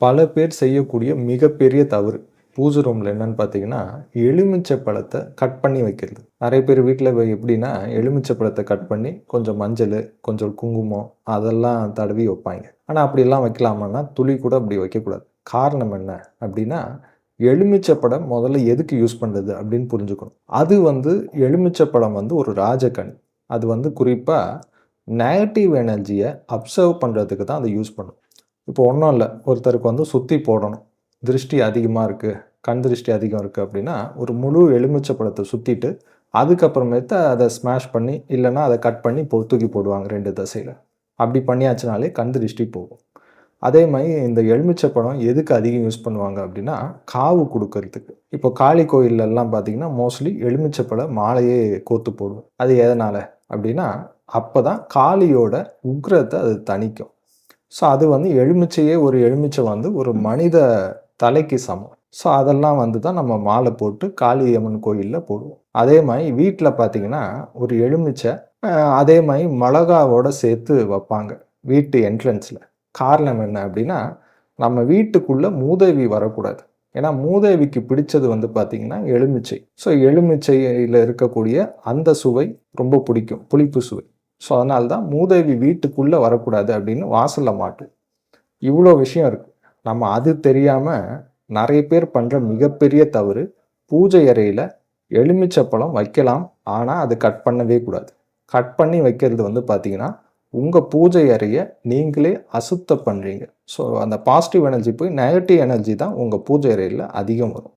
பல பேர் செய்யக்கூடிய மிகப்பெரிய தவறு பூஜை ரூமில் என்னன்னு பார்த்தீங்கன்னா, எலுமிச்சை பழத்த கட் பண்ணி வைக்கிறது. நெறைய பேர் வீட்ல எப்படின்னா, எலுமிச்சை பழத்த கட் பண்ணி கொஞ்சம் மஞ்சளு, கொஞ்சம் குங்குமம் அதெல்லாம் தடவி வைப்பாய்ங்க. ஆனா அப்படிலாம் வைக்கலாமான்னா, துளி கூட அப்படி வைக்கக்கூடாது. காரணம் என்ன அப்படின்னா, எலுமிச்சை பழம் முதல்ல எதுக்கு யூஸ் பண்ணுறது அப்படின்னு புரிஞ்சுக்கணும். அது எலுமிச்சை பழம் ஒரு ராஜகனி. அது குறிப்பா நெகட்டிவ் எனர்ஜிய அப்சர்வ் பண்றதுக்கு தான் அத யூஸ் பண்ணும். இப்போ ஒண்ணும் இல்ல. ஒருத்தருக்கு சுத்தி போடணும். திருஷ்டி அதிகமா இருக்கு. கண் திருஷ்டி அதிகம் இருக்கு அப்படின்னா, ஒரு முழு எலுமிச்சை பழத்த சுத்திட்டு, அதுக்கப்புறமேட்டு அத ஸ்மாஷ் பண்ணி, இல்லன்னா அத கட் பண்ணி தூக்கி போடுவாங்க 2 திசையில. அப்படி பண்ணியாச்சுனாலே கண் திருஷ்டி போகும். அதே மாரி இந்த எலுமிச்சை பழம் எதுக்கு அதிகம் யூஸ் பண்ணுவாங்க அப்படின்னா, காவு குடுக்கறதுக்கு. இப்போ காளி கோயில்லலாம் பார்த்தீங்கன்னா, மோஸ்ட்லி எலுமிச்சை பழ மாலையே கோர்த்து போடுவோம். அது எதனால அப்படின்னா, அப்பதான் காளியோட உக்கிரத்த அது தணிக்கும். ஸோ அது எலுமிச்சையே ஒரு எலுமிச்சை ஒரு மனித தலைக்கு சமம். ஸோ அதெல்லாம் தான் நம்ம மாலை போட்டு காளியம்மன் கோயில்ல போடுவோம். அதே மாரி வீட்ல பார்த்தீங்கன்னா, ஒரு எலுமிச்சை அதே மாரி மிளகாவோட சேர்த்து வப்பாங்க. வீட்டு என்ட்ரன்ஸ்ல. காரணம் என்ன அப்டின்னா, நம்ம வீட்டுக்குள்ள மூதேவி வரக்கூடாது. ஏன்னா மூதேவிக்கு பிடிச்சது பார்த்தீங்கன்னா, எலுமிச்சை. ஸோ எலுமிச்சையில இருக்கக்கூடிய அந்த சுவை ரொம்ப பிடிக்கும். புளிப்பு சுவை. ஸோ அதனால தான் மூதேவி வீட்டுக்குள்ள வரக்கூடாது அப்படின்னு வாசல்ல மாட்டுவோம். இவ்வளோ விஷயம் இருக்கு. நம்ம அது தெரியாம நெறைய பேர் பண்ற மிகப்பெரிய தவறு, பூஜை அறையில எலுமிச்சை பழம் வைக்கலாம். ஆனா, அது கட் பண்ணவே கூடாது. கட் பண்ணி வைக்கிறது பார்த்தீங்கன்னா, உங்க பூஜை அறைய நீங்களே அசுத்தம் பண்றீங்க. ஸோ அந்த பாசிட்டிவ் எனர்ஜி போய் நெகட்டிவ் எனர்ஜி தான் உங்க பூஜை அறையில அதிகம் வரும்.